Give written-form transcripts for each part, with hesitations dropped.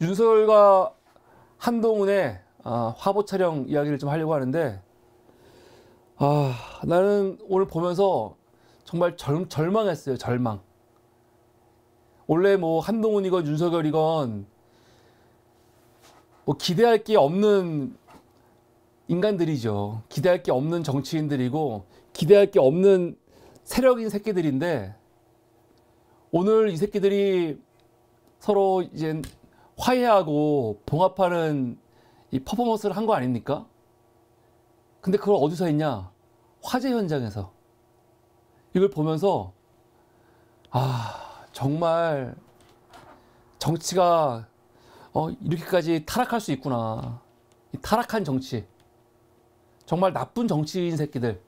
윤석열과 한동훈의 화보 촬영 이야기를 좀 하려고 하는데, 나는 오늘 보면서 정말 절망했어요. 절망. 원래 뭐 한동훈이건 윤석열이건 뭐 기대할 게 없는 인간들이죠. 기대할 게 없는 정치인들이고 기대할 게 없는 세력인 새끼들인데, 오늘 이 새끼들이 서로 이제 화해하고 봉합하는 이 퍼포먼스를 한 거 아닙니까? 근데 그걸 어디서 했냐? 화재 현장에서. 이걸 보면서 정말 정치가 이렇게까지 타락할 수 있구나. 이 타락한 정치, 정말 나쁜 정치인 새끼들,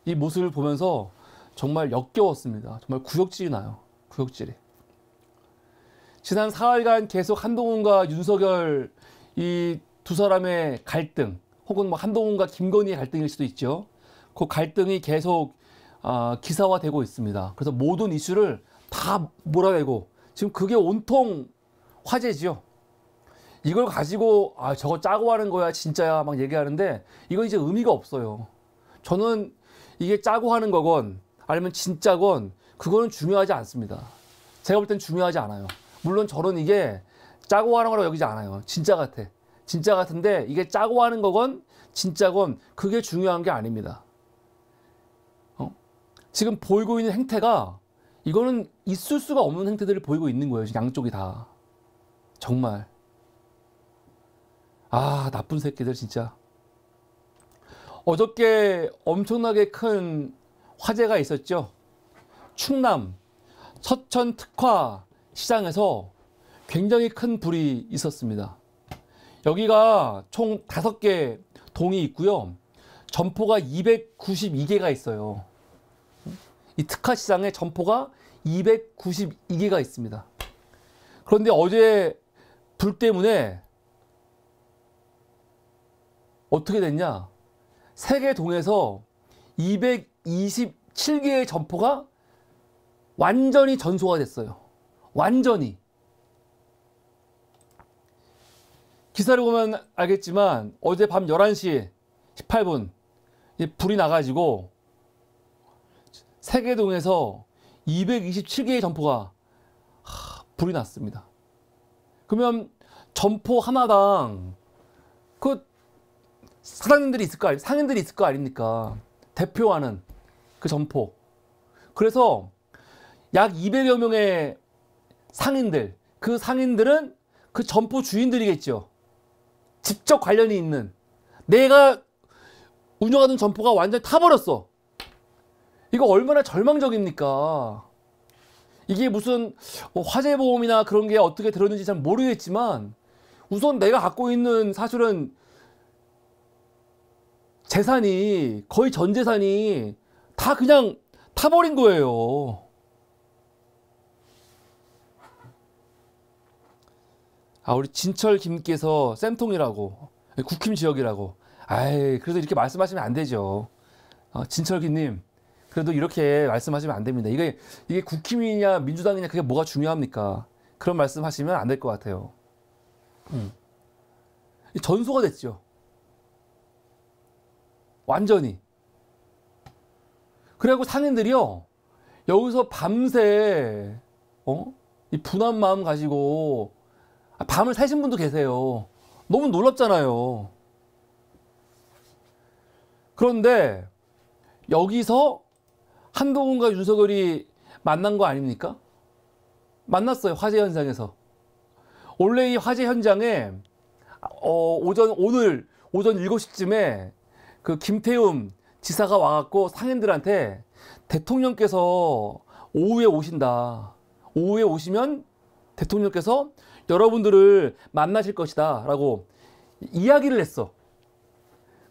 이 모습을 보면서 정말 역겨웠습니다. 정말 구역질이 나요. 구역질이. 지난 4일간 계속 한동훈과 윤석열 이 두 사람의 갈등, 혹은 뭐 한동훈과 김건희의 갈등일 수도 있죠. 그 갈등이 계속 기사화되고 있습니다. 그래서 모든 이슈를 다 몰아내고 지금 그게 온통 화제지요. 이걸 가지고 저거 짜고 하는 거야 진짜야 막 얘기하는데, 이건 이제 의미가 없어요. 저는 이게 짜고 하는 거건 아니면 진짜건 그거는 중요하지 않습니다. 제가 볼 땐 중요하지 않아요. 물론 저는 이게 짜고 하는 거라고 여기지 않아요. 진짜 같아. 진짜 같은데 이게 짜고 하는 거건 진짜건 그게 중요한 게 아닙니다. 지금 보이고 있는 행태가, 이거는 있을 수가 없는 행태들을 보이고 있는 거예요. 양쪽이 다. 정말. 나쁜 새끼들 진짜. 어저께 엄청나게 큰 화재가 있었죠. 충남 서천 특화 시장에서 굉장히 큰 불이 있었습니다. 여기가 총 5개 동이 있고요. 점포가 292개가 있어요. 이 특화 시장에 점포가 292개가 있습니다. 그런데 어제 불 때문에 어떻게 됐냐? 3개 동에서 227개의 점포가 완전히 전소가 됐어요. 완전히. 기사를 보면 알겠지만 어제 밤 11시 18분 불이 나가지고 3개 동에서 227개의 점포가 불이 났습니다. 그러면 점포 하나당 그 사장님들이 있을 거 상인들이 있을 거 아닙니까? 대표하는 그 점포. 그래서 약 200여 명의 상인들, 그 상인들은 그 점포 주인들이겠죠. 직접 관련이 있는. 내가 운영하던 점포가 완전히 타버렸어. 이거 얼마나 절망적입니까? 이게 무슨 화재보험이나 그런 게 어떻게 들었는지 잘 모르겠지만, 우선 내가 갖고 있는 사실은 재산이, 거의 전 재산이 다 그냥 타버린 거예요. 우리 진철 김께서 쌤통이라고, 국힘 지역이라고. 그래도 이렇게 말씀하시면 안 되죠. 진철 김님, 그래도 이렇게 말씀하시면 안 됩니다. 이게 국힘이냐 민주당이냐 그게 뭐가 중요합니까? 그런 말씀하시면 안 될 것 같아요. 전소가 됐죠. 완전히. 그래갖고 상인들이요, 여기서 밤새 이 분한 마음 가지고 밤을 새신 분도 계세요. 너무 놀랍잖아요. 그런데 여기서 한동훈과 윤석열이 만난 거 아닙니까? 만났어요. 화재 현장에서. 원래 이 화재 현장에 오늘 오전 7시쯤에 그 김태움 지사가 와갖고 상인들한테 대통령께서 오후에 오신다. 오후에 오시면 대통령께서 여러분들을 만나실 것이다 라고 이야기를 했어.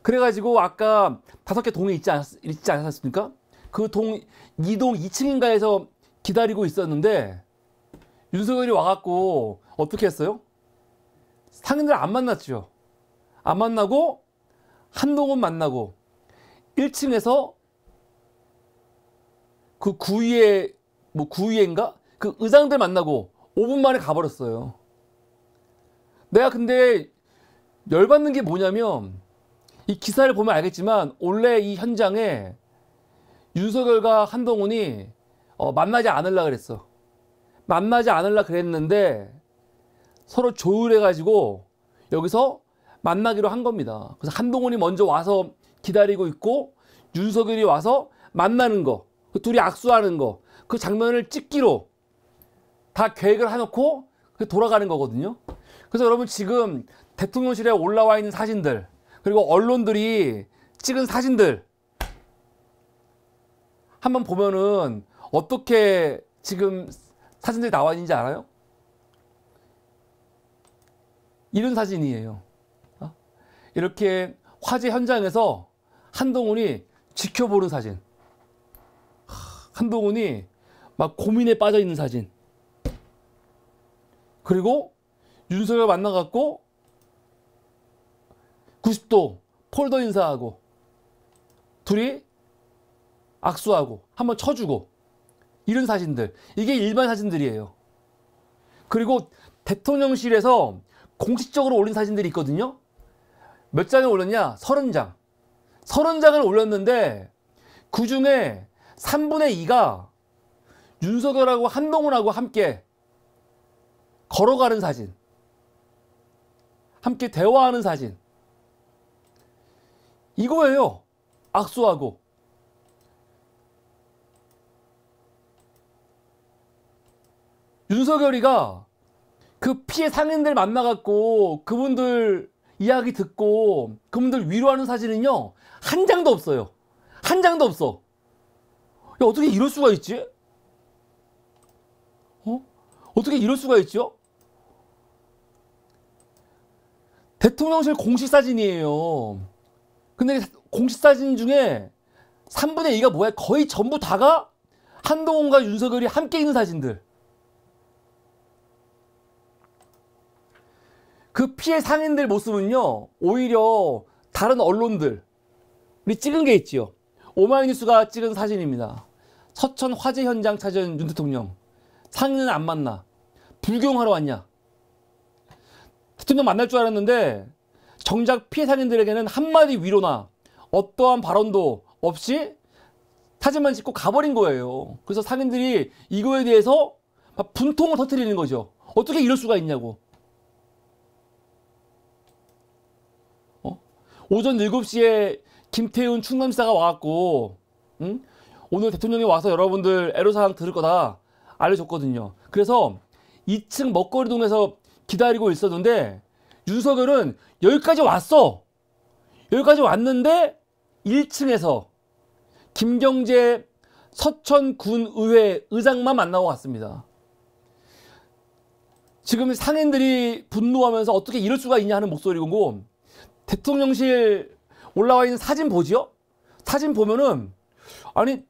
그래가지고 아까 5개 동이 있지 않았습니까? 그 동 2동 2층인가에서 기다리고 있었는데, 윤석열이 와갖고 어떻게 했어요? 상인들 안 만났죠. 안 만나고 한동훈 만나고 1층에서 그 구의회인가? 그 의장들 만나고 5분 만에 가버렸어요. 내가 근데 열받는 게 뭐냐면 이 기사를 보면 알겠지만 원래 이 현장에 윤석열과 한동훈이 만나지 않으려 그랬어. 만나지 않으려 그랬는데 서로 조율해가지고 여기서 만나기로 한 겁니다. 그래서 한동훈이 먼저 와서 기다리고 있고 윤석열이 와서 만나는 거, 그 둘이 악수하는 거, 그 장면을 찍기로 다 계획을 해놓고 돌아가는 거거든요. 그래서 여러분 지금 대통령실에 올라와 있는 사진들, 그리고 언론들이 찍은 사진들 한번 보면은 어떻게 지금 사진들이 나와 있는지 알아요? 이런 사진이에요. 이렇게 화재 현장에서 한동훈이 지켜보는 사진, 한동훈이 막 고민에 빠져 있는 사진, 그리고 윤석열 만나갖고 90도 폴더 인사하고 둘이 악수하고 한번 쳐주고 이런 사진들, 이게 일반 사진들이에요. 그리고 대통령실에서 공식적으로 올린 사진들이 있거든요. 몇 장을 올렸냐? 30장. 30장을 올렸는데 그 중에 3분의 2가 윤석열하고 한동훈하고 함께 걸어가는 사진, 함께 대화하는 사진, 이거예요. 악수하고. 윤석열이가 그 피해 상인들 만나갖고 그분들 이야기 듣고 그분들 위로하는 사진은요, 한 장도 없어요. 한 장도 없어. 야, 어떻게 이럴 수가 있지? 어떻게 이럴 수가 있죠? 대통령실 공식 사진이에요. 근데 공식 사진 중에 3분의 2가 뭐야? 거의 전부 다가 한동훈과 윤석열이 함께 있는 사진들. 그 피해 상인들 모습은요, 오히려 다른 언론들이 찍은 게 있지요. 오마이뉴스가 찍은 사진입니다. 서천 화재 현장 찾은 윤 대통령. 상인은 안 만나. 불경하러 왔냐? 대통령 만날 줄 알았는데 정작 피해 상인들에게는 한마디 위로나 어떠한 발언도 없이 사진만 찍고 가버린 거예요. 그래서 상인들이 이거에 대해서 막 분통을 터뜨리는 거죠. 어떻게 이럴 수가 있냐고. 오전 7시에 김태훈 충남지사가 와갖고 오늘 대통령이 와서 여러분들 애로사항 들을 거다 알려줬거든요. 그래서 2층 먹거리동에서 기다리고 있었는데 윤석열은 여기까지 왔어. 여기까지 왔는데 1층에서 김경재 서천군의회 의장만 만나고 갔습니다. 지금 상인들이 분노하면서 어떻게 이럴 수가 있냐 하는 목소리고, 대통령실 올라와 있는 사진 보지요? 사진 보면은 아니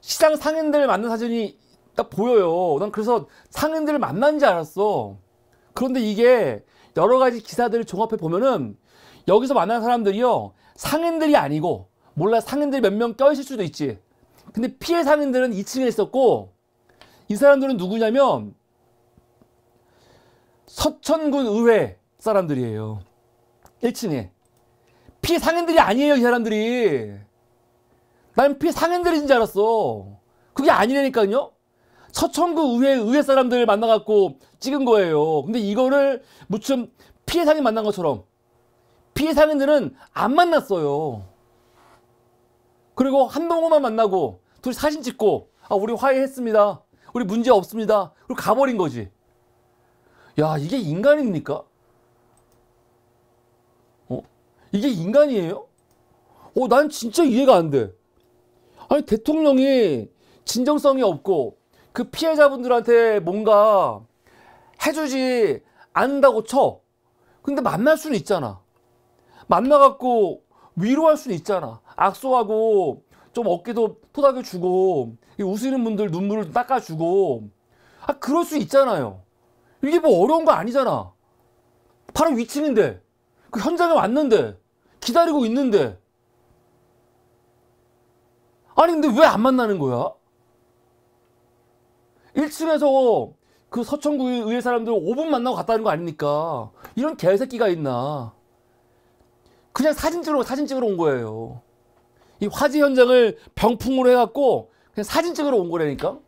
시장 상인들 만난 사진이 딱 보여요. 난 그래서 상인들을 만난지 알았어. 그런데 이게 여러 가지 기사들을 종합해 보면은 여기서 만난 사람들이요, 상인들이 아니고, 몰라 상인들 몇 명 껴있을 수도 있지. 근데 피해 상인들은 2층에 있었고, 이 사람들은 누구냐면 서천군 의회 사람들이에요. 1층에. 피해 상인들이 아니에요, 이 사람들이. 난 피해 상인들인 줄 알았어. 그게 아니라니까요. 서천구 의회 사람들 만나갖고 찍은 거예요. 근데 이거를 무슨 피해 상인 만난 것처럼. 피해 상인들은 안 만났어요. 그리고 한동훈만 만나고 둘이 사진 찍고, 아, 우리 화해했습니다. 우리 문제 없습니다. 그리고 가버린 거지. 야, 이게 인간입니까? 이게 인간이에요? 난 진짜 이해가 안 돼. 아니, 대통령이 진정성이 없고 그 피해자분들한테 뭔가 해주지 않는다고 쳐. 근데 만날 수는 있잖아. 만나갖고 위로할 수는 있잖아. 악수하고 좀 어깨도 토닥여주고 웃으는 분들 눈물을 닦아주고, 아, 그럴 수 있잖아요. 이게 뭐 어려운 거 아니잖아. 바로 위층인데, 그 현장에 왔는데, 기다리고 있는데, 아니 근데 왜 안 만나는 거야? 1층에서 그 서천구의 사람들 5분 만나고 갔다는 거 아닙니까? 이런 개새끼가 있나? 그냥 사진 찍으러 온 거예요. 이 화재 현장을 병풍으로 해갖고 그냥 사진 찍으러 온 거라니까?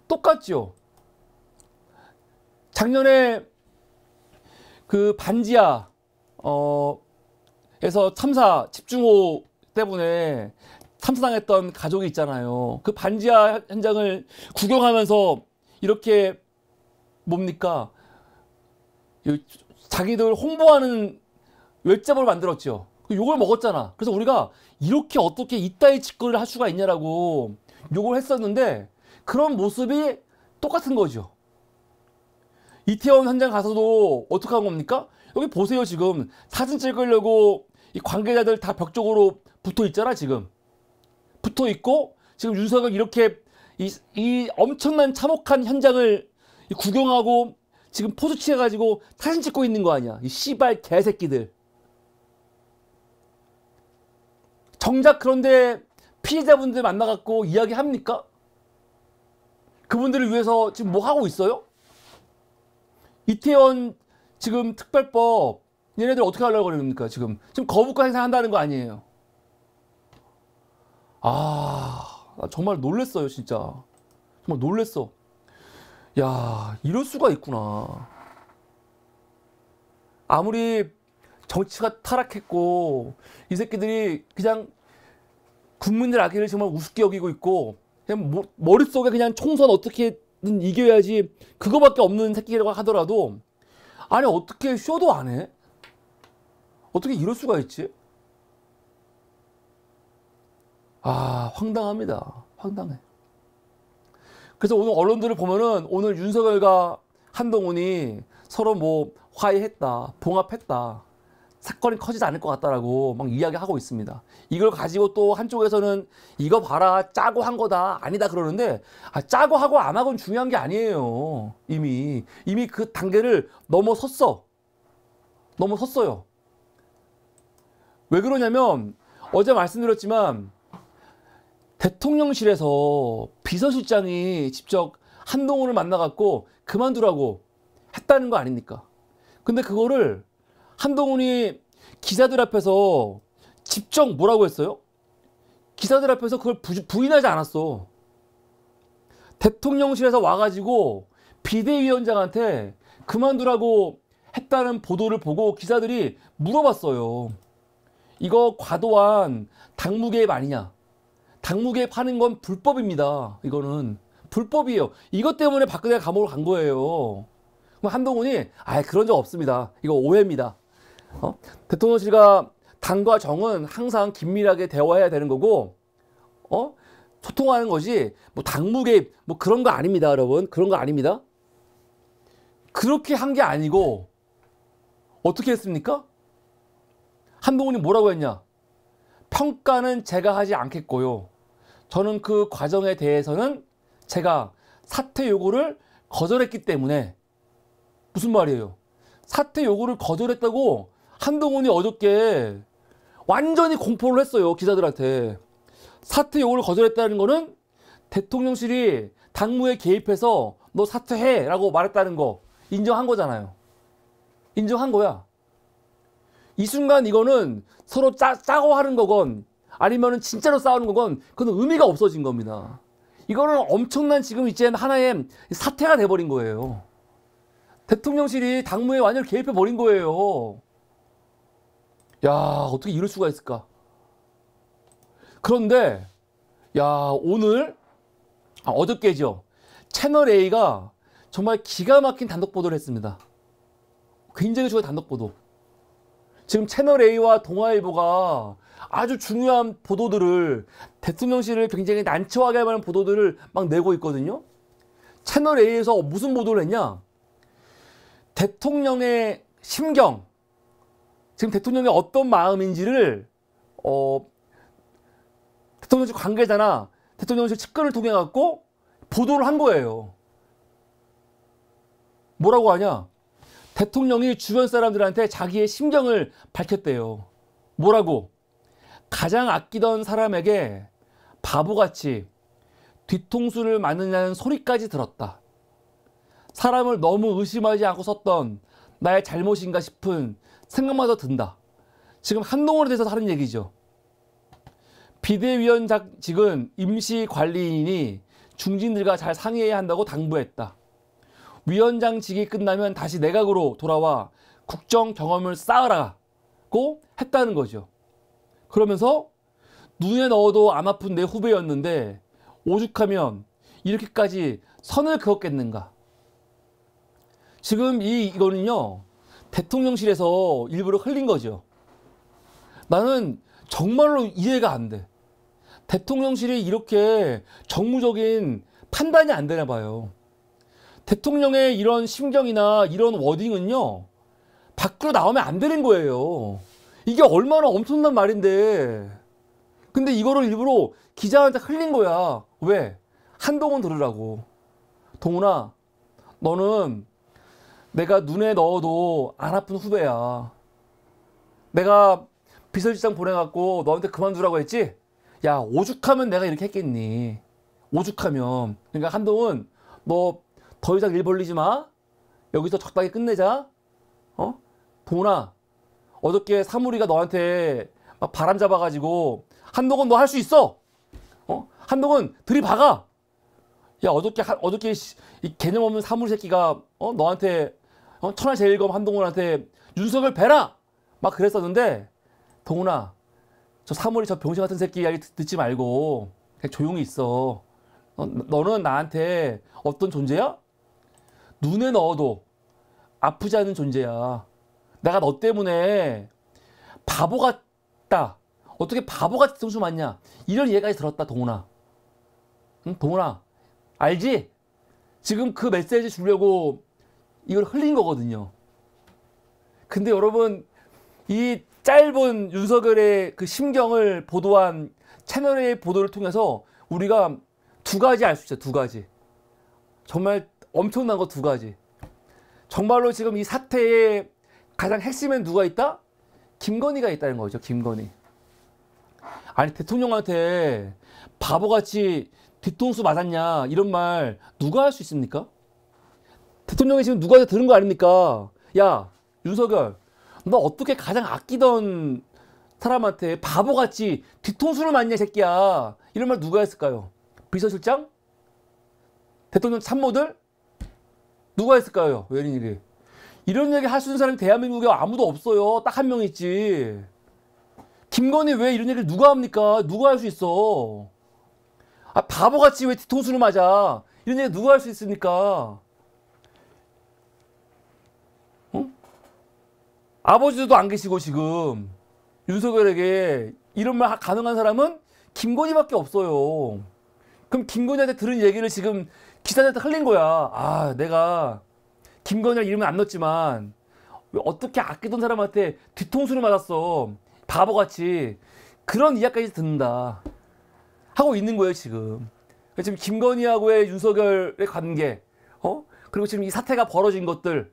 똑같죠? 작년에 그 반지하 에서 참사 집중호우 때문에 참사당했던 가족이 있잖아요. 그 반지하 현장을 구경하면서 이렇게 뭡니까? 자기들 홍보하는 웹잡을 만들었죠. 욕을 먹었잖아. 그래서 우리가 이렇게 어떻게 이따위 짓거리를 할 수가 있냐라고 욕을 했었는데 그런 모습이 똑같은 거죠. 이태원 현장 가서도 어떻게 한 겁니까? 여기 보세요. 지금 사진 찍으려고 이 관계자들 다 벽 쪽으로 붙어 있잖아. 지금 붙어 있고 지금 윤석열 이렇게 이 엄청난 참혹한 현장을 구경하고 지금 포즈 취해가지고 사진 찍고 있는 거 아니야. 이 씨발 개새끼들. 정작 그런데 피해자분들 만나갖고 이야기합니까? 그분들을 위해서 지금 뭐 하고 있어요? 이태원 지금 특별법 얘네들 어떻게 하려고 그럽니까? 지금 거부권 행사한다는 거 아니에요. 나 정말 놀랬어요. 진짜 정말 놀랬어. 야, 이럴 수가 있구나. 아무리 정치가 타락했고 이 새끼들이 그냥 국민들 악의를 정말 우습게 여기고 있고 그냥 머릿속에 그냥 총선 어떻게든 이겨야지 그거밖에 없는 새끼라고 하더라도 아니 어떻게 쇼도 안 해? 어떻게 이럴 수가 있지? 황당합니다. 황당해. 그래서 오늘 언론들을 보면은 오늘 윤석열과 한동훈이 서로 뭐 화해했다, 봉합했다, 사건이 커지지 않을 것 같다라고 막 이야기하고 있습니다. 이걸 가지고 또 한쪽에서는 이거 봐라, 짜고 한 거다, 아니다 그러는데 짜고 하고 안 하고는 중요한 게 아니에요. 이미 그 단계를 넘어섰어요. 왜 그러냐면 어제 말씀드렸지만 대통령실에서 비서실장이 직접 한동훈을 만나갖고 그만두라고 했다는 거 아닙니까? 근데 그거를 한동훈이 기자들 앞에서 직접 뭐라고 했어요? 기자들 앞에서 그걸 부인하지 않았어. 대통령실에서 와가지고 비대위원장한테 그만두라고 했다는 보도를 보고 기자들이 물어봤어요. 이거 과도한 당무 개입 아니냐? 당무 개입하는 건 불법입니다. 이거는 불법이에요. 이것 때문에 박근혜가 감옥을 간 거예요. 그럼 한동훈이 그런 적 없습니다. 이거 오해입니다. 대통령실과 당과 정은 항상 긴밀하게 대화해야 되는 거고 소통하는 것이 뭐 당무 개입 뭐 그런 거 아닙니다. 여러분 그런 거 아닙니다. 그렇게 한 게 아니고 어떻게 했습니까? 한동훈이 뭐라고 했냐? 평가는 제가 하지 않겠고요. 저는 그 과정에 대해서는 제가 사퇴 요구를 거절했기 때문에. 무슨 말이에요? 사퇴 요구를 거절했다고 한동훈이 어저께 완전히 공포를 했어요. 기자들한테. 사퇴 요구를 거절했다는 거는 대통령실이 당무에 개입해서 너 사퇴해 라고 말했다는 거 인정한 거잖아요. 인정한 거야. 이 순간 이거는 서로 짜고 하는 거건 아니면은 진짜로 싸우는 거건 그건 의미가 없어진 겁니다. 이거는 엄청난 지금 이제 하나의 사태가 돼버린 거예요. 대통령실이 당무에 완전히 개입해 버린 거예요. 야, 어떻게 이럴 수가 있을까? 그런데 야, 오늘 어저께죠. 채널A가 정말 기가 막힌 단독 보도를 했습니다. 굉장히 좋은 단독 보도. 지금 채널A와 동아일보가 아주 중요한 보도들을 대통령실을 굉장히 난처하게 할 만한 보도들을 막 내고 있거든요. 채널A에서 무슨 보도를 했냐? 대통령의 심경, 지금 대통령이 어떤 마음인지를 대통령실 관계자나 대통령실 측근을 통해 갖고 보도를 한 거예요. 뭐라고 하냐? 대통령이 주변 사람들한테 자기의 심경을 밝혔대요. 뭐라고? 가장 아끼던 사람에게 바보같이 뒤통수를 맞느냐는 소리까지 들었다. 사람을 너무 의심하지 않고 썼던 나의 잘못인가 싶은 생각마저 든다. 지금 한동훈에 대해서 하는 얘기죠. 비대위원장직은 임시관리인이 중진들과 잘 상의해야 한다고 당부했다. 위원장직이 끝나면 다시 내각으로 돌아와 국정 경험을 쌓으라고 했다는 거죠. 그러면서 눈에 넣어도 안 아픈 내 후배였는데 오죽하면 이렇게까지 선을 그었겠는가. 지금 이거는요, 대통령실에서 일부러 흘린 거죠. 나는 정말로 이해가 안 돼. 대통령실이 이렇게 정무적인 판단이 안 되나 봐요. 대통령의 이런 심경이나 이런 워딩은요, 밖으로 나오면 안 되는 거예요. 이게 얼마나 엄청난 말인데. 근데 이거를 일부러 기자한테 흘린 거야. 왜? 한동훈 들으라고. 동훈아, 너는 내가 눈에 넣어도 안 아픈 후배야. 내가 비서실장 보내갖고 너한테 그만두라고 했지? 야, 오죽하면 내가 이렇게 했겠니? 오죽하면. 그러니까 한동훈, 너 더 이상 일 벌리지 마. 여기서 적당히 끝내자. 동훈아, 어저께 사무리가 너한테 막 바람 잡아가지고 한동훈 너 할 수 있어. 한동훈 들이박아. 야, 어저께 이 개념 없는 사무리 새끼가 너한테 천하제일검 한동훈한테 윤석열 베라 막 그랬었는데, 동훈아, 저 사무리 저 병신 같은 새끼 이야기 듣지 말고 그냥 조용히 있어. 너는 나한테 어떤 존재야? 눈에 넣어도 아프지 않은 존재야. 내가 너 때문에 바보 같다. 어떻게 바보같이 뒤통수 맞냐. 이런 이해까지 들었다, 동훈아. 응? 동훈아, 알지? 지금 그 메시지 주려고 이걸 흘린 거거든요. 근데 여러분, 이 짧은 윤석열의 그 심경을 보도한 채널의 보도를 통해서 우리가 두 가지 알 수 있어요. 두 가지. 정말 엄청난 거 두 가지. 정말로 지금 이 사태의 가장 핵심엔 누가 있다? 김건희가 있다는 거죠. 김건희. 아니, 대통령한테 바보같이 뒤통수 맞았냐 이런 말 누가 할 수 있습니까? 대통령이 지금 누구한테 들은 거 아닙니까? 야, 윤석열, 너 어떻게 가장 아끼던 사람한테 바보같이 뒤통수를 맞냐, 이 새끼야. 이런 말 누가 했을까요? 비서실장? 대통령 참모들? 누가 했을까요? 왜 이런 이런 얘기 할 수 있는 사람이 대한민국에 아무도 없어요. 딱 한 명 있지. 김건희 왜 이런 얘기를 누가 합니까? 누가 할 수 있어? 아, 바보같이 왜 뒤통수를 맞아? 이런 얘기 누가 할 수 있습니까? 아버지도 안 계시고 지금 윤석열에게 이런 말 가능한 사람은 김건희밖에 없어요. 그럼 김건희한테 들은 얘기를 지금 기자한테 흘린 거야. 아, 내가 김건희 이름은 안 넣었지만 왜 어떻게 아끼던 사람한테 뒤통수를 맞았어. 바보같이. 그런 이야기까지 듣는다. 하고 있는 거예요, 지금. 지금 김건희하고의 윤석열의 관계, 그리고 지금 이 사태가 벌어진 것들.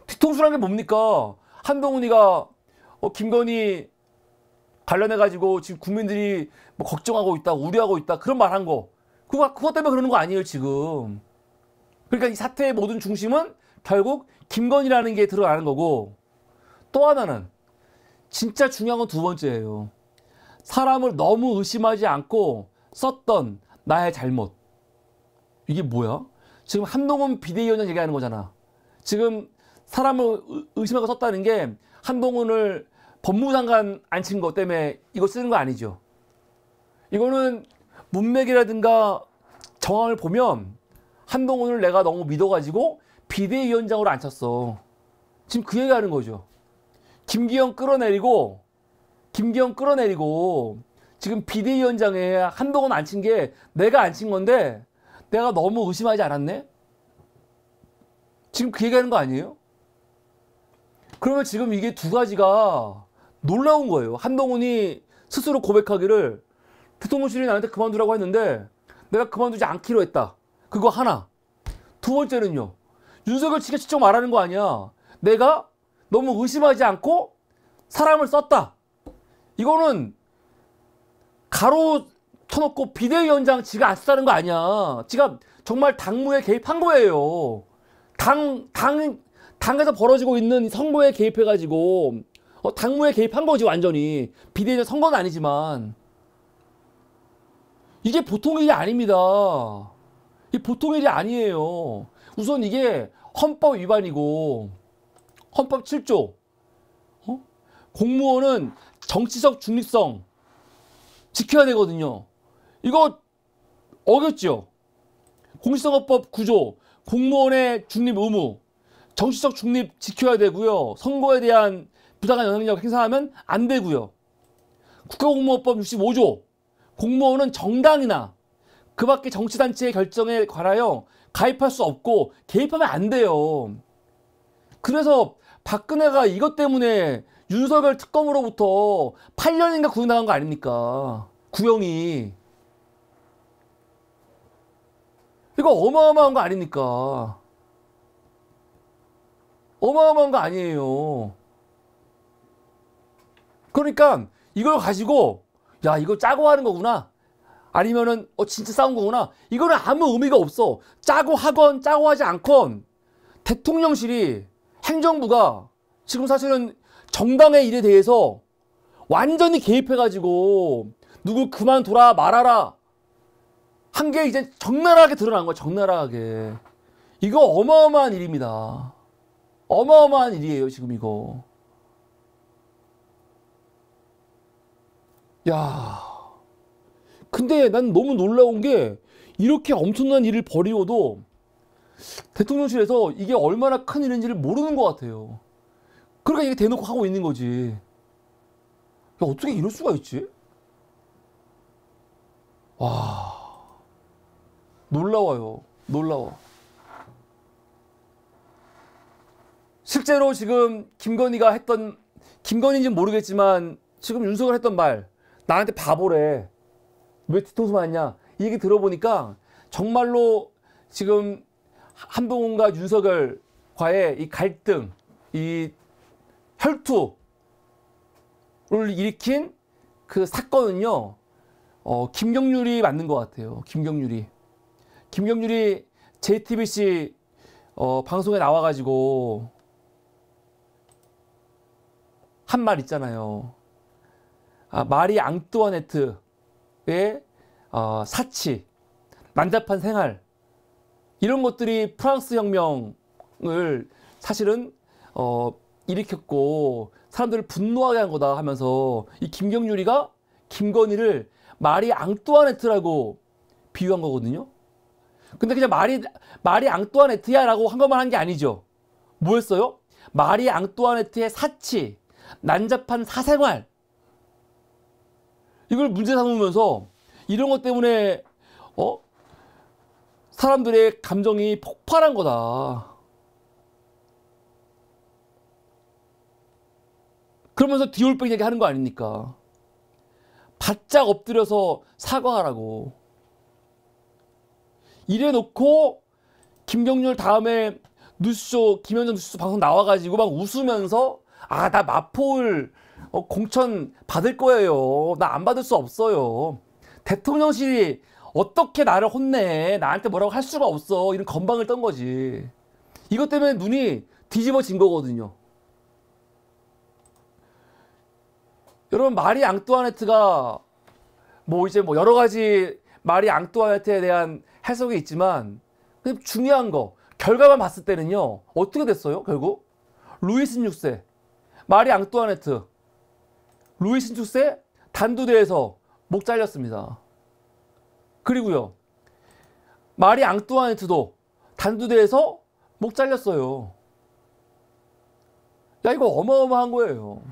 뒤통수란 게 뭡니까? 한동훈이가 김건희 관련해가지고 지금 국민들이 뭐 걱정하고 있다, 우려하고 있다, 그런 말 한 거. 그것 때문에 그러는 거 아니에요, 지금. 그러니까 이 사태의 모든 중심은 결국 김건희라는 게 드러나는 거고, 또 하나는 진짜 중요한 건 두 번째예요. 사람을 너무 의심하지 않고 썼던 나의 잘못. 이게 뭐야? 지금 한동훈 비대위원장 얘기하는 거잖아. 지금 사람을 의심하고 썼다는 게 한동훈을 법무부 장관 앉힌 것 때문에 이거 쓰는 거 아니죠. 이거는 문맥이라든가 정황을 보면 한동훈을 내가 너무 믿어가지고 비대위원장으로 앉혔어. 지금 그 얘기하는 거죠. 김기현 끌어내리고 지금 비대위원장에 한동훈 앉힌 게 내가 앉힌 건데 내가 너무 의심하지 않았네? 지금 그 얘기하는 거 아니에요? 그러면 지금 이게 두 가지가 놀라운 거예요. 한동훈이 스스로 고백하기를 대통령실이 나한테 그만두라고 했는데 내가 그만두지 않기로 했다. 그거 하나. 두 번째는요. 윤석열 측에 직접 말하는 거 아니야. 내가 너무 의심하지 않고 사람을 썼다. 이거는 가로 터놓고 비대위원장 지가 안 쓰다는 거 아니야. 지가 정말 당무에 개입한 거예요. 당에서 벌어지고 있는 선거에 개입해가지고 당무에 개입한 거지 완전히. 비대위원장 선거는 아니지만 이게 보통 일이 아닙니다. 이 보통 일이 아니에요. 우선 이게 헌법 위반이고 헌법 7조 공무원은 정치적 중립성 지켜야 되거든요. 이거 어겼죠. 공직선거법 9조 공무원의 중립 의무 정치적 중립 지켜야 되고요. 선거에 대한 부당한 영향력 행사하면 안 되고요. 국가공무원법 65조 공무원은 정당이나 그 밖의 정치단체의 결정에 관하여 가입할 수 없고 개입하면 안 돼요. 그래서 박근혜가 이것 때문에 윤석열 특검으로부터 8년인가 구형당한 거 아닙니까? 구형이. 이거 어마어마한 거 아닙니까? 어마어마한 거 아니에요. 그러니까 이걸 가지고 야 이거 짜고 하는 거구나. 아니면은 진짜 싸운 거구나. 이거는 아무 의미가 없어. 짜고 하건 짜고 하지 않건 대통령실이 행정부가 지금 사실은 정당의 일에 대해서 완전히 개입해가지고 누구 그만둬라 말아라 한 게 이제 적나라하게 드러난 거야. 적나라하게. 이거 어마어마한 일입니다. 어마어마한 일이에요 지금 이거. 야, 근데 난 너무 놀라운 게 이렇게 엄청난 일을 벌이고도 대통령실에서 이게 얼마나 큰 일인지를 모르는 것 같아요. 그러니까 이게 대놓고 하고 있는 거지. 야, 어떻게 이럴 수가 있지? 와, 놀라워요. 놀라워. 실제로 지금 김건희가 했던, 김건희인지는 모르겠지만 지금 윤석열 했던 말, 나한테 바보래. 왜 뒤통수 맞냐? 이 얘기 들어보니까 정말로 지금 한동훈과 윤석열과의 이 갈등, 이 혈투를 일으킨 그 사건은요, 김경률이 맞는 것 같아요. 김경률이 JTBC 방송에 나와가지고 한 말 있잖아요. 마리 앙뚜아네트의 사치, 난잡한 생활, 이런 것들이 프랑스 혁명을 사실은 일으켰고 사람들을 분노하게 한 거다 하면서 이 김경률이가 김건희를 마리 앙뚜아네트라고 비유한 거거든요. 근데 그냥 마리 앙뚜아네트야 라고 한 것만 한 게 아니죠. 뭐였어요? 마리 앙뚜아네트의 사치, 난잡한 사생활, 이걸 문제 삼으면서 이런 것 때문에 사람들의 감정이 폭발한 거다. 그러면서 디올백 얘기 하는 거 아닙니까? 바짝 엎드려서 사과하라고. 이래 놓고 김경률 다음에 뉴스쇼, 김현정 뉴스쇼 방송 나와가지고 막 웃으면서 나 마포를 공천 받을 거예요. 나 안 받을 수 없어요. 대통령실이 어떻게 나를 혼내. 나한테 뭐라고 할 수가 없어. 이런 건방을 떤 거지. 이것 때문에 눈이 뒤집어진 거거든요. 여러분, 마리 앙뚜아네트가 이제 여러 가지 마리 앙뚜아네트에 대한 해석이 있지만 중요한 거 결과만 봤을 때는요. 어떻게 됐어요? 결국 루이스 16세 마리 앙뚜아네트 루이스 16세 단두대에서 목 잘렸습니다. 그리고요. 마리 앙뚜아네트도 단두대에서 목 잘렸어요. 야, 이거 어마어마한 거예요.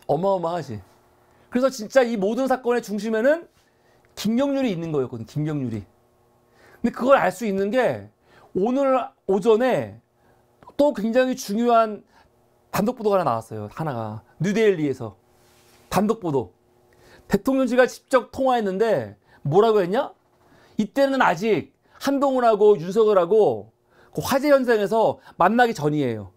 어마어마하지. 그래서 진짜 이 모든 사건의 중심에는 김경률이 있는 거였거든. 김경률이. 근데 그걸 알 수 있는 게 오늘 오전에 또 굉장히 중요한 단독 보도가 하나 나왔어요. 하나가 뉴델리에서 단독 보도. 대통령실과 직접 통화했는데 뭐라고 했냐? 이때는 아직 한동훈하고 윤석열하고 그 화재 현장에서 만나기 전이에요.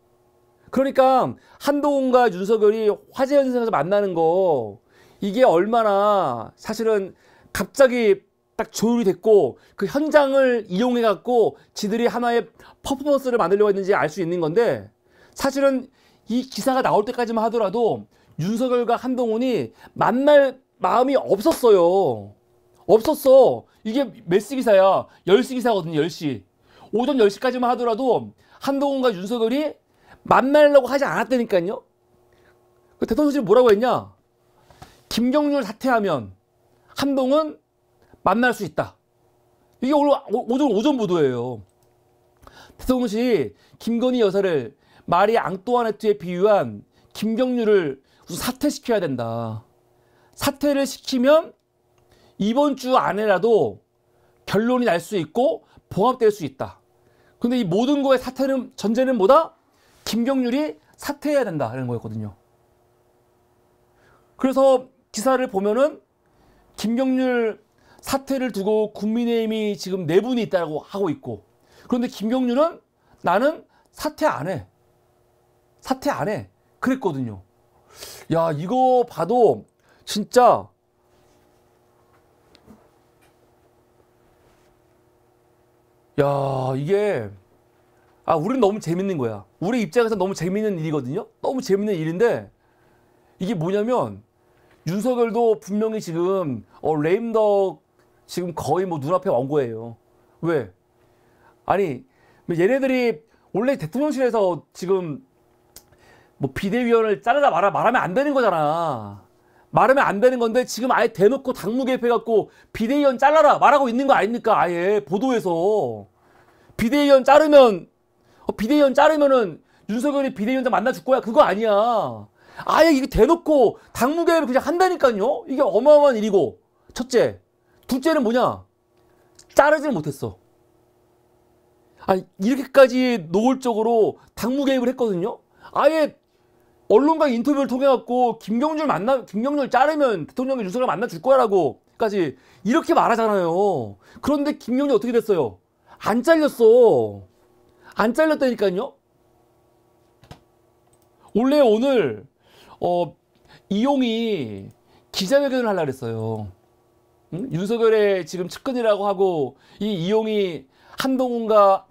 그러니까 한동훈과 윤석열이 화재 현장에서 만나는 거 이게 얼마나 사실은 갑자기 딱 조율이 됐고 그 현장을 이용해 갖고 지들이 하나의 퍼포먼스를 만들려고 했는지 알 수 있는 건데, 사실은 이 기사가 나올 때까지만 하더라도 윤석열과 한동훈이 만날 마음이 없었어요. 없었어. 이게 몇 시 기사야? 10시 기사거든요. 10시. 오전 10시까지만 하더라도 한동훈과 윤석열이 만나려고 하지 않았다니까요. 그 대통령실이 뭐라고 했냐? 김경률 사퇴하면 한동훈 만날 수 있다. 이게 오늘 오전 보도예요. 대통령실이 김건희 여사를 마리 앙뚜아네트에 비유한 김경률을 우선 사퇴시켜야 된다. 사퇴를 시키면 이번 주 안에라도 결론이 날 수 있고 봉합될 수 있다. 근데 이 모든 거의 사퇴는, 전제는 뭐다? 김경률이 사퇴해야 된다는 거였거든요. 그래서 기사를 보면은 김경률 사퇴를 두고 국민의힘이 지금 내분이 있다고 하고 있고, 그런데 김경률은 나는 사퇴 안 해. 사퇴 안 해. 그랬거든요. 야, 이거 봐도 진짜 야, 이게 우리는 너무 재밌는 거야. 우리 입장에서 너무 재밌는 일이거든요. 너무 재밌는 일인데 이게 뭐냐면 윤석열도 분명히 지금 레임덕 지금 거의 뭐 눈앞에 온 거예요. 왜? 아니 얘네들이 원래 대통령실에서 지금 뭐 비대위원을 자르라 말하면 안 되는 거잖아. 말하면 안 되는 건데 지금 아예 대놓고 당무 개입해갖고 비대위원 잘라라 말하고 있는 거 아닙니까? 아예 보도에서 비대위원 자르면은 윤석열이 비대위원장 만나줄 거야. 그거 아니야. 아예 이게 대놓고 당무 개입을 그냥 한다니까요. 이게 어마어마한 일이고, 첫째. 둘째는 뭐냐? 자르질 못했어. 아니 이렇게까지 노골적으로 당무 개입을 했거든요. 아예 언론과 인터뷰를 통해 갖고 김경률 자르면 대통령이 윤석열 만나줄 거야라고까지 이렇게 말하잖아요. 그런데 김경률 어떻게 됐어요? 안 잘렸어. 안 잘렸다니까요. 원래 오늘 이용이 기자회견을 하려고 했어요. 응? 윤석열의 지금 측근이라고 하고 이 이용이 한동훈과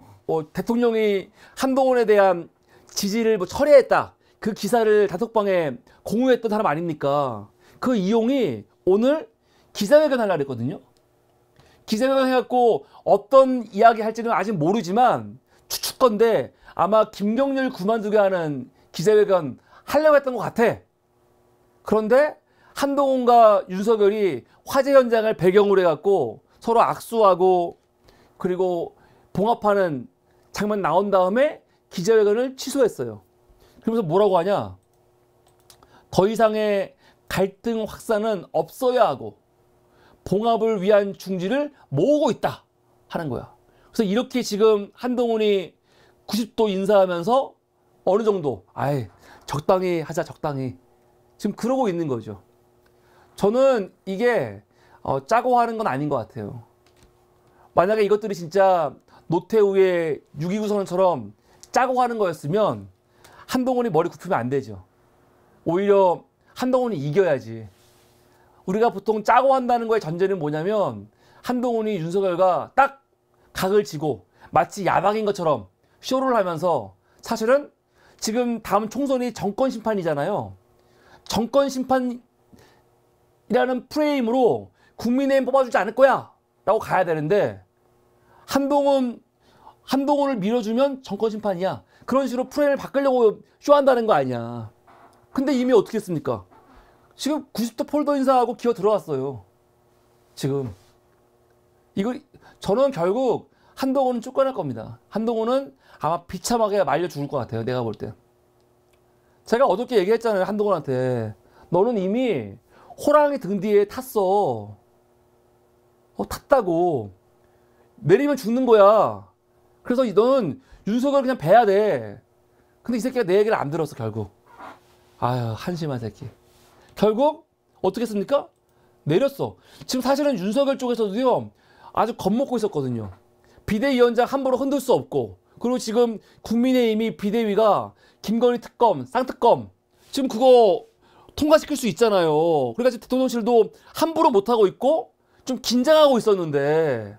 대통령이 한동훈에 대한 지지를 철회했다. 그 기사를 단톡방에 공유했던 사람 아닙니까? 그 이용이 오늘 기자회견 하려고 했거든요. 기자회견 해갖고 어떤 이야기 할지는 아직 모르지만 추측건데 아마 김경률 그만두게 하는 기자회견 하려고 했던 것 같아. 그런데 한동훈과 윤석열이 화재 현장을 배경으로 해갖고 서로 악수하고 그리고 봉합하는 장면 나온 다음에 기자회견을 취소했어요. 그러면서 뭐라고 하냐? 더 이상의 갈등 확산은 없어야 하고 봉합을 위한 중지를 모으고 있다 하는 거야. 그래서 이렇게 지금 한동훈이 90도 인사하면서 어느 정도 적당히 하자, 적당히 지금 그러고 있는 거죠. 저는 이게 짜고 하는 건 아닌 것 같아요. 만약에 이것들이 진짜 노태우의 6.29 선언처럼 짜고 하는 거였으면 한동훈이 머리 굽히면 안 되죠. 오히려 한동훈이 이겨야지. 우리가 보통 짜고 한다는 거의 전제는 뭐냐면 한동훈이 윤석열과 딱 각을 지고 마치 야당인 것처럼 쇼를 하면서, 사실은 지금 다음 총선이 정권 심판이잖아요. 정권 심판이라는 프레임으로 국민의힘 뽑아주지 않을 거야 라고 가야 되는데 한동훈을 밀어주면 정권 심판이야. 그런 식으로 프레임을 바꾸려고 쇼한다는 거 아니야. 근데 이미 어떻게 했습니까? 지금 90도 폴더 인사하고 기어 들어왔어요. 지금 저는 결국 한동훈은 쫓겨날 겁니다. 한동훈은 아마 비참하게 말려 죽을 것 같아요. 내가 볼 때. 제가 어저께 얘기했잖아요. 한동훈한테. 너는 이미 호랑이 등 뒤에 탔어. 탔다고. 내리면 죽는 거야. 그래서 너는 윤석열 그냥 배야 돼. 근데 이 새끼가 내 얘기를 안 들었어, 결국. 아유, 한심한 새끼. 결국 어떻게 했습니까? 내렸어. 지금 사실은 윤석열 쪽에서도요, 아주 겁먹고 있었거든요. 비대위원장 함부로 흔들 수 없고, 그리고 지금 국민의힘이 비대위가 김건희 특검, 쌍특검, 지금 그거 통과시킬 수 있잖아요. 그러니까 지금 대통령실도 함부로 못하고 있고, 좀 긴장하고 있었는데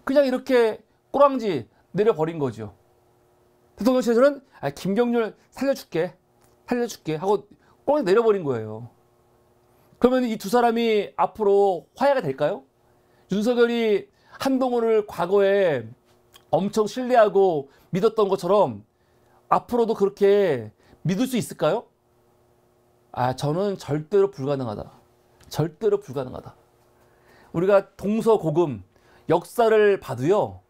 그냥 이렇게 꼬랑지 내려버린 거죠. 대통령실에서는 김경률 살려줄게 하고 꼬랑지 내려버린 거예요. 그러면 이 두 사람이 앞으로 화해가 될까요? 윤석열이 한동훈을 과거에 엄청 신뢰하고 믿었던 것처럼 앞으로도 그렇게 믿을 수 있을까요? 저는 절대로 불가능하다. 절대로 불가능하다. 우리가 동서고금 역사를 봐도요,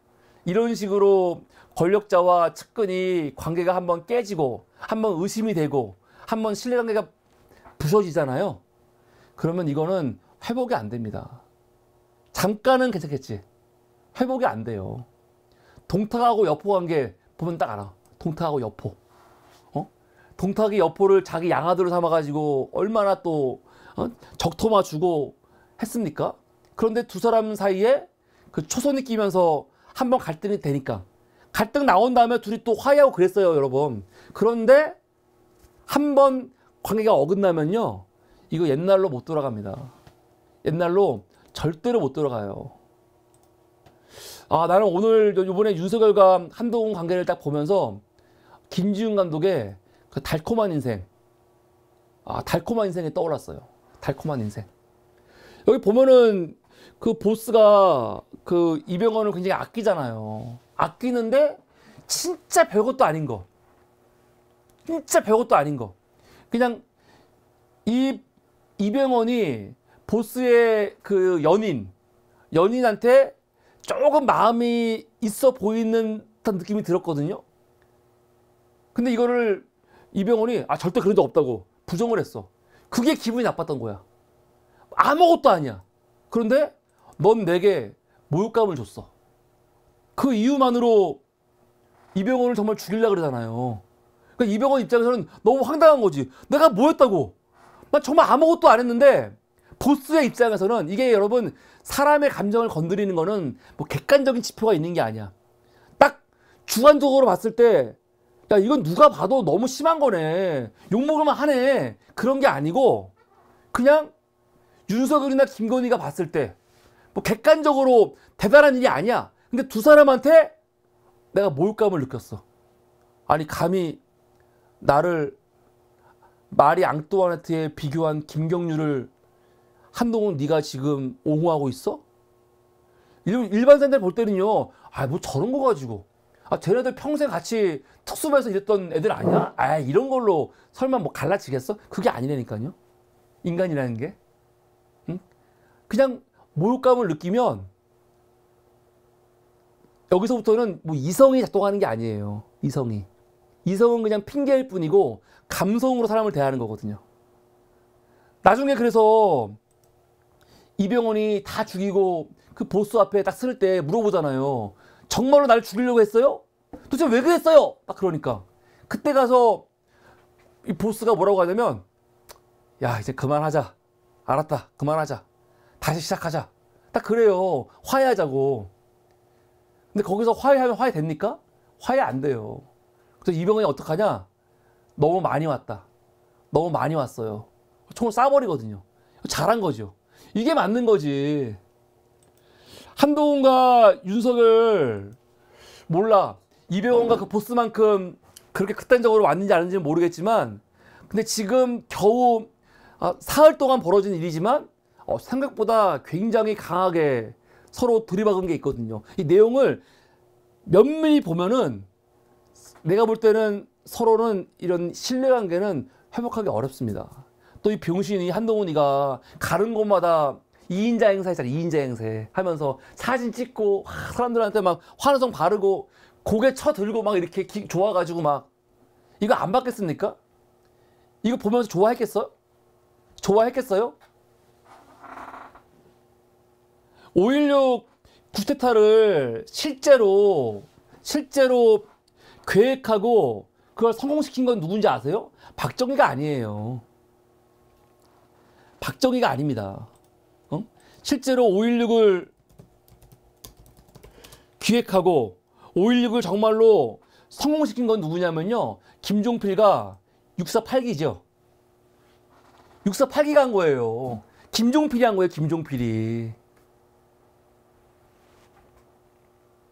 이런 식으로 권력자와 측근이 관계가 한번 깨지고 한번 의심이 되고 한번 신뢰관계가 부서지잖아요. 그러면 이거는 회복이 안 됩니다. 잠깐은 괜찮겠지. 회복이 안 돼요. 동탁하고 여포 관계 보면 딱 알아. 동탁하고 여포. 동탁이 여포를 자기 양아들로 삼아가지고 얼마나 또 적토마 주고 했습니까? 그런데 두 사람 사이에 그 초선이 끼면서 한번 갈등이 되니까 갈등 나온 다음에 둘이 또 화해하고 그랬어요, 여러분. 그런데 한번 관계가 어긋나면요, 이거 옛날로 못 돌아갑니다. 옛날로 절대로 못 돌아가요. 나는 오늘 이번에 윤석열과 한동훈 관계를 딱 보면서 김지훈 감독의 그 달콤한 인생, 달콤한 인생이 떠올랐어요. 달콤한 인생. 여기 보면은 그 보스가 그 이병헌을 굉장히 아끼잖아요. 아끼는데 진짜 별것도 아닌 거. 진짜 별것도 아닌 거. 그냥 이병헌이 보스의 그 연인한테 조금 마음이 있어 보이는 듯한 느낌이 들었거든요. 근데 이거를 이병헌이 절대 그런 적 없다고 부정을 했어. 그게 기분이 나빴던 거야. 아무것도 아니야. 그런데 넌 내게 모욕감을 줬어. 그 이유만으로 이병헌을 정말 죽이려고 그러잖아요. 그러니까 이병헌 입장에서는 너무 황당한 거지. 내가 뭐 했다고. 난 정말 아무것도 안 했는데 보스의 입장에서는 이게 여러분 사람의 감정을 건드리는 거는 뭐 객관적인 지표가 있는 게 아니야. 딱 주관적으로 봤을 때 야, 이건 누가 봐도 너무 심한 거네. 욕먹을만 하네. 그런 게 아니고 그냥 윤석열이나 김건희가 봤을 때 뭐 객관적으로 대단한 일이 아니야. 근데 두 사람한테 내가 모욕감을 느꼈어. 아니 감히 나를 마리 앙뚜아네트에 비교한 김경률을 한동훈 네가 지금 옹호하고 있어? 일반 사람들 볼 때는요, 뭐 저런 거 가지고 쟤네들 평생 같이 특수부에서 일했던 애들 아니야? 이런 걸로 설마 뭐 갈라치겠어? 그게 아니라니까요. 인간이라는 게. 응? 그냥 모욕감을 느끼면 여기서부터는 뭐 이성이 작동하는 게 아니에요. 이성은 그냥 핑계일 뿐이고 감성으로 사람을 대하는 거거든요. 나중에 그래서 이병헌이 다 죽이고 그 보스 앞에 딱 쓸 때 물어보잖아요. 정말로 나를 죽이려고 했어요? 도대체 왜 그랬어요? 딱 그러니까 그때 가서 이 보스가 뭐라고 하냐면 야 이제 그만하자. 알았다. 그만하자. 다시 시작하자. 딱 그래요. 화해하자고. 근데 거기서 화해하면 화해 됩니까? 화해 안 돼요. 그래서 이병헌이 어떡하냐? 너무 많이 왔다. 너무 많이 왔어요. 총을 쏴버리거든요. 잘한 거죠. 이게 맞는 거지. 한동훈과 윤석열 몰라. 이병헌과 그 보스만큼 그렇게 극단적으로 왔는지 아닌지는 모르겠지만 근데 지금 겨우 사흘 동안 벌어진 일이지만 생각보다 굉장히 강하게 서로 들이박은 게 있거든요. 이 내용을 면밀히 보면은 내가 볼 때는 서로는 이런 신뢰관계는 회복하기 어렵습니다. 또 이 병신이 한동훈이가 가는 곳마다 2인자 행사 했잖아. 2인자 행사 하면서 사진 찍고 사람들한테 막 환호성 바르고 고개 쳐들고 막 이렇게 좋아가지고 막 이거 안 받겠습니까? 이거 보면서 좋아했겠어? 좋아했겠어요? 5.16 쿠데타를 실제로 계획하고 그걸 성공시킨 건 누군지 아세요? 박정희가 아니에요. 박정희가 아닙니다. 실제로 5.16을 기획하고 5.16을 정말로 성공시킨 건 누구냐면요. 김종필과 648기죠. 648기가 한 거예요. 김종필이 한 거예요, 김종필이.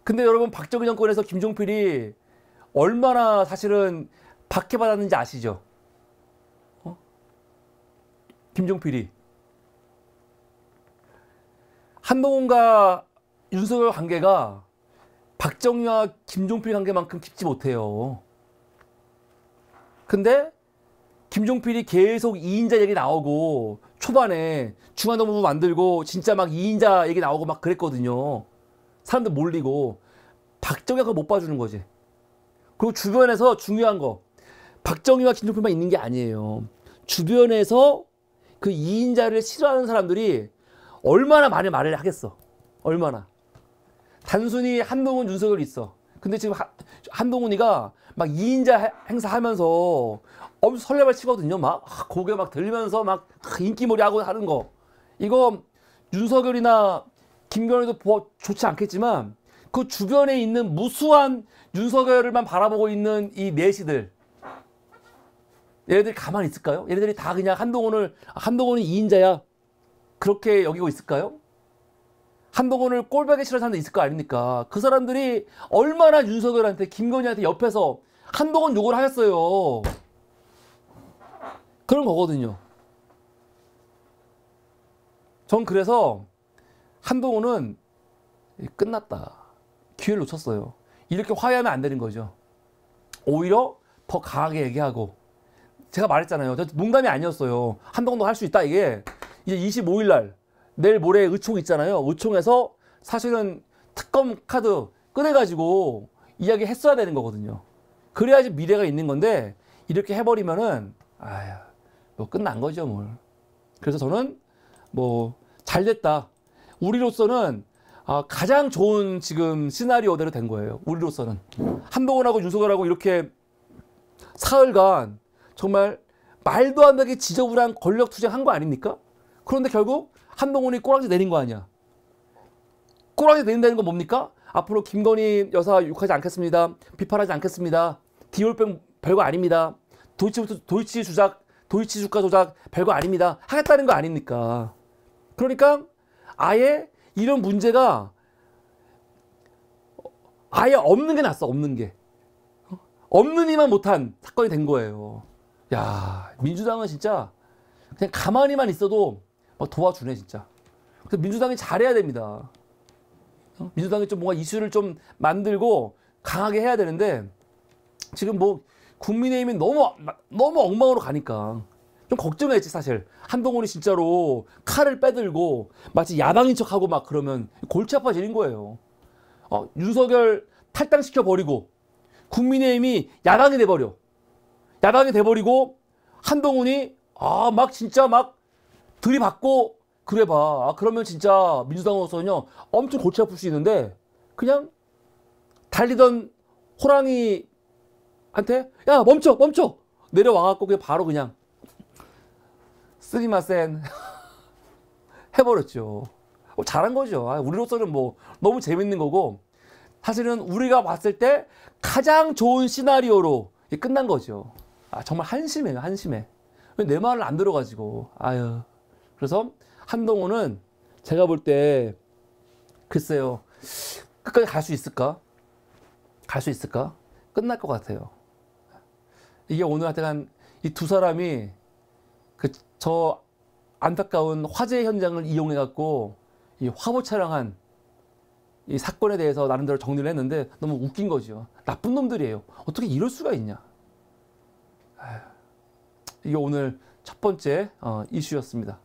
근데 여러분, 박정희 정권에서 김종필이 얼마나 사실은 박해받았는지 아시죠? 김종필이. 한동훈과 윤석열 관계가 박정희와 김종필 관계만큼 깊지 못해요. 근데 김종필이 계속 2인자 얘기 나오고 초반에 중앙정부 만들고 진짜 막 2인자 얘기 나오고 막 그랬거든요. 사람들 몰리고. 박정희가 그걸 못 봐주는 거지. 그리고 주변에서 중요한 거, 박정희와 김종필만 있는 게 아니에요. 주변에서 그 2인자를 싫어하는 사람들이 얼마나 많이 말을 하겠어. 얼마나. 단순히 한동훈, 윤석열이 있어. 근데 지금 한동훈이가 막 2인자 행사하면서 엄청 설레발 치거든요. 막 고개 막 들리면서 막 인기몰이 하고 하는 거. 이거 윤석열이나 김건희도 좋지 않겠지만 그 주변에 있는 무수한 윤석열을만 바라보고 있는 이 내시들, 얘네들이 가만히 있을까요? 얘네들이 다 그냥 한동훈은 2인자야 그렇게 여기고 있을까요? 한동훈을 꼴보기 싫어하는 사람도 있을 거 아닙니까? 그 사람들이 얼마나 윤석열한테, 김건희한테 옆에서 한동훈 욕을 하겠어요. 그런 거거든요. 전 그래서 한동훈은 끝났다. 기회를 놓쳤어요. 이렇게 화해하면 안 되는 거죠. 오히려 더 강하게 얘기하고. 제가 말했잖아요. 저 농담이 아니었어요. 한동훈도 할 수 있다. 이게 이제 25일 날 내일 모레 의총 있잖아요. 의총에서 사실은 특검 카드 꺼내가지고 이야기 했어야 되는 거거든요. 그래야지 미래가 있는 건데 이렇게 해버리면은 아휴 뭐 끝난 거죠 뭘. 그래서 저는 뭐 잘됐다. 우리로서는 가장 좋은 지금 시나리오대로 된 거예요. 우리로서는. 한동훈하고 윤석열하고 이렇게 사흘간 정말 말도 안 되게 지저분한 권력 투쟁한 거 아닙니까? 그런데 결국 한동훈이 꼬랑지 내린 거 아니야. 꼬랑지 내린다는 건 뭡니까? 앞으로 김건희 여사 욕하지 않겠습니다. 비판하지 않겠습니다. 디올병 별거 아닙니다. 도이치 주가 조작 별거 아닙니다. 하겠다는 거 아닙니까? 그러니까 아예 이런 문제가 아예 없는 게 낫어. 없는 게. 없는 이만 못한 사건이 된 거예요. 야, 민주당은 진짜 그냥 가만히만 있어도 막 도와주네 진짜. 그래서 민주당이 잘해야 됩니다. 민주당이 좀 뭔가 이슈를 좀 만들고 강하게 해야 되는데 지금 뭐 국민의힘이 너무 엉망으로 가니까 좀 걱정했지 사실. 한동훈이 진짜로 칼을 빼들고 마치 야당인 척하고 막 그러면 골치 아파지는 거예요. 윤석열 탈당시켜버리고 국민의힘이 야당이 돼버려. 야당이 돼버리고 한동훈이 막 진짜 막 들이받고 그래봐. 그러면 진짜 민주당으로서는요 엄청 골치 아플 수 있는데 그냥 달리던 호랑이한테 야 멈춰 내려와갖고 그냥 바로 그냥 스미마센 해버렸죠. 잘한 거죠. 우리로서는 뭐 너무 재밌는 거고 사실은 우리가 봤을 때 가장 좋은 시나리오로 끝난 거죠. 정말 한심해요. 한심해. 내 말을 안 들어가지고 아유. 그래서 한동훈은 제가 볼 때 글쎄요 끝까지 갈 수 있을까? 갈 수 있을까? 끝날 것 같아요. 이게 오늘 하여튼 이 두 사람이 저 안타까운 화재 현장을 이용해 갖고 이 화보 촬영한 이 사건에 대해서 나름대로 정리를 했는데 너무 웃긴 거죠. 나쁜 놈들이에요. 어떻게 이럴 수가 있냐. 이게 오늘 첫 번째 이슈였습니다.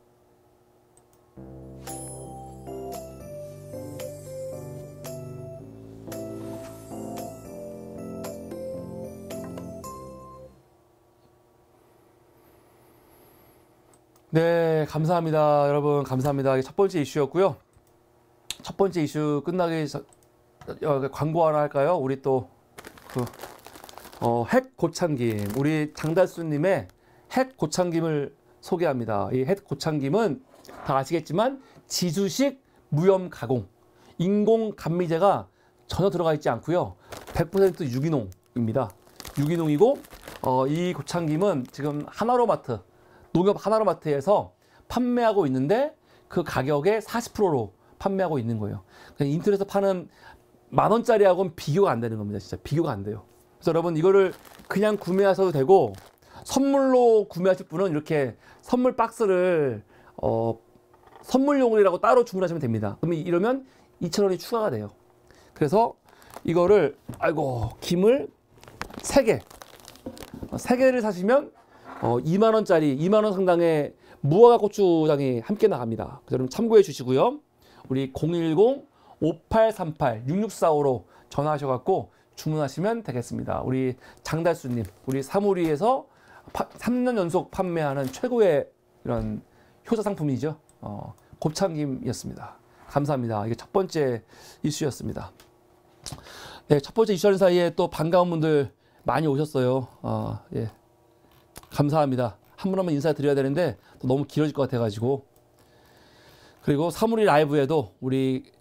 네, 감사합니다. 여러분, 감사합니다. 첫 번째 이슈였고요. 첫 번째 이슈 끝나기 광고 하나 할까요? 우리 또 핵 고창김, 우리 장달수님의 핵 고창김을 소개합니다. 이 핵 고창김은 다 아시겠지만 지수식 무염 가공, 인공 감미제가 전혀 들어가 있지 않고요. 100% 유기농입니다. 유기농이고 이 고창김은 지금 하나로마트, 농협 하나로마트에서 판매하고 있는데 그 가격에 40%로 판매하고 있는 거예요. 그냥 인터넷에서 파는 10,000원짜리하고는 비교가 안 되는 겁니다. 진짜 비교가 안 돼요. 그래서 여러분 이거를 그냥 구매하셔도 되고 선물로 구매하실 분은 이렇게 선물 박스를 선물용이라고 따로 주문하시면 됩니다. 그러면 이러면 2,000원이 추가가 돼요. 그래서 이거를 김을 3개 3개를 사시면 2만원짜리 2만원 상당의 무화과 고추장이 함께 나갑니다. 그래서 여러분 참고해 주시고요. 우리 010-5838-6645로 전화하셔갖고 주문하시면 되겠습니다. 우리 장달수님, 우리 사무리에서 3년 연속 판매하는 최고의 이런 효자 상품이죠. 곱창김이었습니다. 감사합니다. 이게 첫 번째 이슈였습니다. 네, 첫 번째 이슈하는 사이에 또 반가운 분들 많이 오셨어요. 예. 감사합니다. 한 분 한 분 인사드려야 되는데 또 너무 길어질 것 같아가지고. 그리고 사무리 라이브에도 우리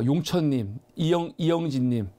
용천님, 이영진님,